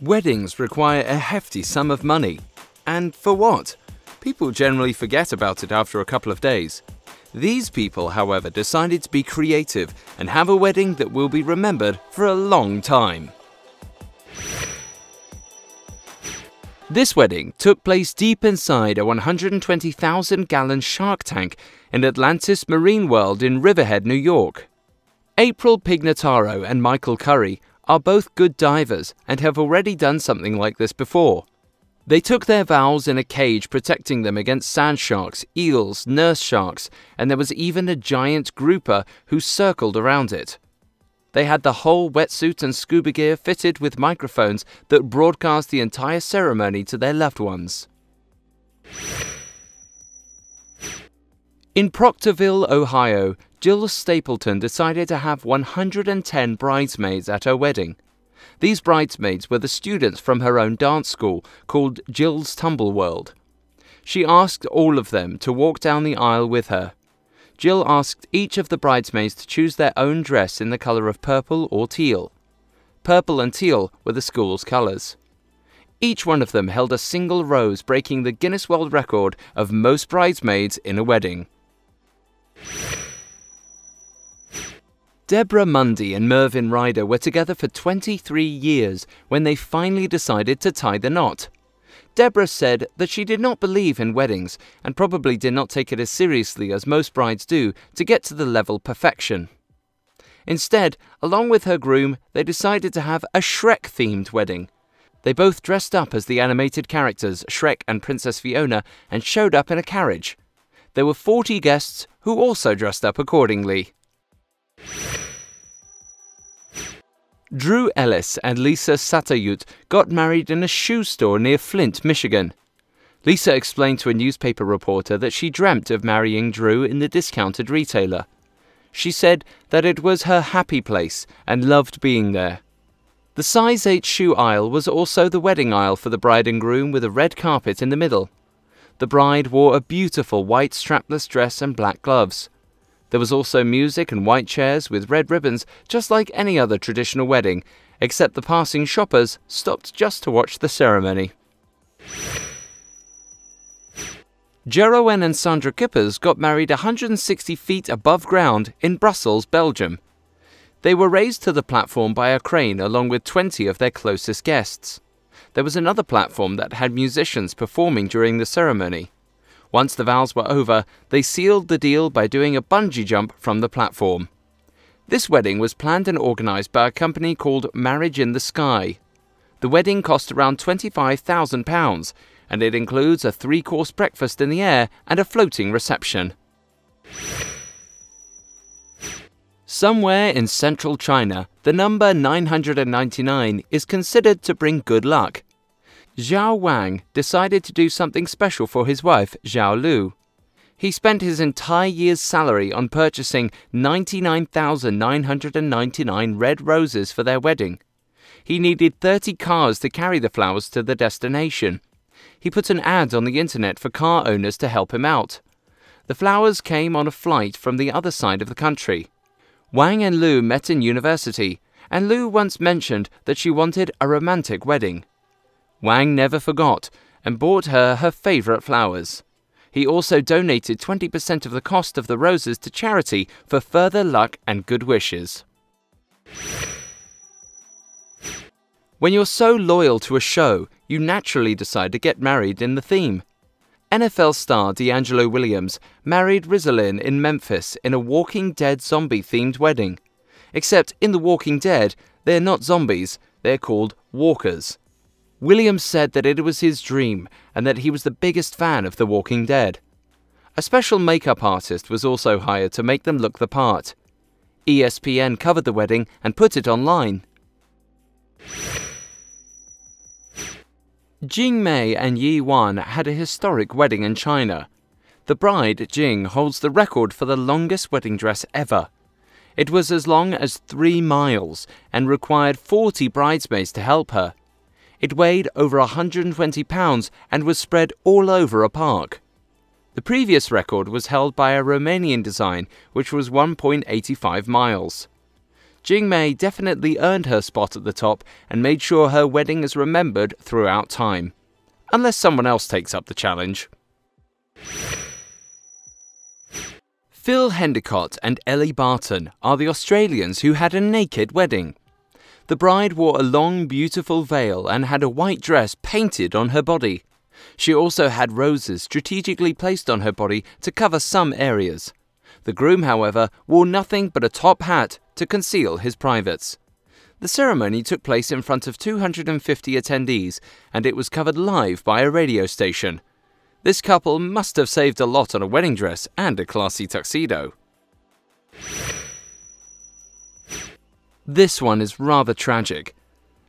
Weddings require a hefty sum of money. And for what? People generally forget about it after a couple of days. These people, however, decided to be creative and have a wedding that will be remembered for a long time. This wedding took place deep inside a 120,000-gallon shark tank in Atlantis Marine World in Riverhead, New York. April Pignataro and Michael Curry are both good divers and have already done something like this before. They took their vows in a cage protecting them against sand sharks, eels, nurse sharks, and there was even a giant grouper who circled around it. They had the whole wetsuit and scuba gear fitted with microphones that broadcast the entire ceremony to their loved ones. In Proctorville, Ohio, Jill Stapleton decided to have 110 bridesmaids at her wedding. These bridesmaids were the students from her own dance school called Jill's Tumble World. She asked all of them to walk down the aisle with her. Jill asked each of the bridesmaids to choose their own dress in the color of purple or teal. Purple and teal were the school's colors. Each one of them held a single rose, breaking the Guinness World Record of most bridesmaids in a wedding. Deborah Mundy and Mervyn Ryder were together for 23 years when they finally decided to tie the knot. Deborah said that she did not believe in weddings and probably did not take it as seriously as most brides do to get to the level perfection. Instead, along with her groom, they decided to have a Shrek-themed wedding. They both dressed up as the animated characters Shrek and Princess Fiona and showed up in a carriage. There were 40 guests who also dressed up accordingly. Drew Ellis and Lisa Satayut got married in a shoe store near Flint, Michigan. Lisa explained to a newspaper reporter that she dreamt of marrying Drew in the discounted retailer. She said that it was her happy place and loved being there. The size 8 shoe aisle was also the wedding aisle for the bride and groom with a red carpet in the middle. The bride wore a beautiful white strapless dress and black gloves. There was also music and white chairs with red ribbons, just like any other traditional wedding, except the passing shoppers stopped just to watch the ceremony. Jeroen and Sandra Kippers got married 160 feet above ground in Brussels, Belgium. They were raised to the platform by a crane along with 20 of their closest guests. There was another platform that had musicians performing during the ceremony. Once the vows were over, they sealed the deal by doing a bungee jump from the platform. This wedding was planned and organized by a company called Marriage in the Sky. The wedding cost around £25,000, and it includes a 3-course breakfast in the air and a floating reception. Somewhere in central China, the number 999 is considered to bring good luck. Zhao Wang decided to do something special for his wife, Zhao Lu. He spent his entire year's salary on purchasing 99,999 red roses for their wedding. He needed 30 cars to carry the flowers to the destination. He put an ad on the internet for car owners to help him out. The flowers came on a flight from the other side of the country. Wang and Lu met in university, and Lu once mentioned that she wanted a romantic wedding. Wang never forgot and bought her favorite flowers. He also donated 20% of the cost of the roses to charity for further luck and good wishes. When you're so loyal to a show, you naturally decide to get married in the theme. NFL star D'Angelo Williams married Rizalyn in Memphis in a Walking Dead zombie-themed wedding. Except in The Walking Dead, they're not zombies, they're called walkers. Williams said that it was his dream and that he was the biggest fan of The Walking Dead. A special makeup artist was also hired to make them look the part. ESPN covered the wedding and put it online. Jing Mei and Yi Wan had a historic wedding in China. The bride, Jing, holds the record for the longest wedding dress ever. It was as long as 3 miles and required 40 bridesmaids to help her. It weighed over 120 pounds and was spread all over a park. The previous record was held by a Romanian design, which was 1.85 miles. Jing Mei definitely earned her spot at the top and made sure her wedding is remembered throughout time. Unless someone else takes up the challenge. Phil Endicott and Ellie Barton are the Australians who had a naked wedding. The bride wore a long, beautiful veil and had a white dress painted on her body. She also had roses strategically placed on her body to cover some areas. The groom, however, wore nothing but a top hat to conceal his privates. The ceremony took place in front of 250 attendees, and it was covered live by a radio station. This couple must have saved a lot on a wedding dress and a classy tuxedo. This one is rather tragic.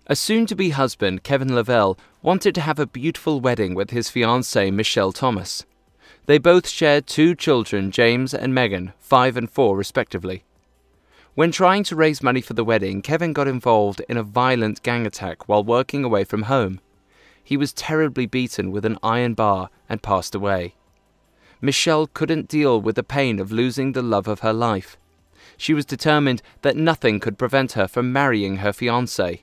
A soon-to-be husband, Kevin Lavelle, wanted to have a beautiful wedding with his fiancée, Michelle Thomas. They both shared 2 children, James and Megan, 5 and 4 respectively. When trying to raise money for the wedding, Kevin got involved in a violent gang attack while working away from home. He was terribly beaten with an iron bar and passed away. Michelle couldn't deal with the pain of losing the love of her life. She was determined that nothing could prevent her from marrying her fiancé.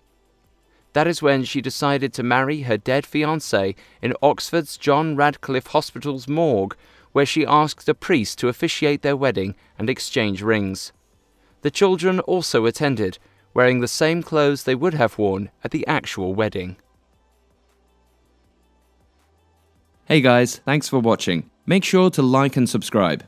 That is when she decided to marry her dead fiancé in Oxford's John Radcliffe Hospital's morgue, where she asked a priest to officiate their wedding and exchange rings. The children also attended, wearing the same clothes they would have worn at the actual wedding. Hey guys, thanks for watching. Make sure to like and subscribe.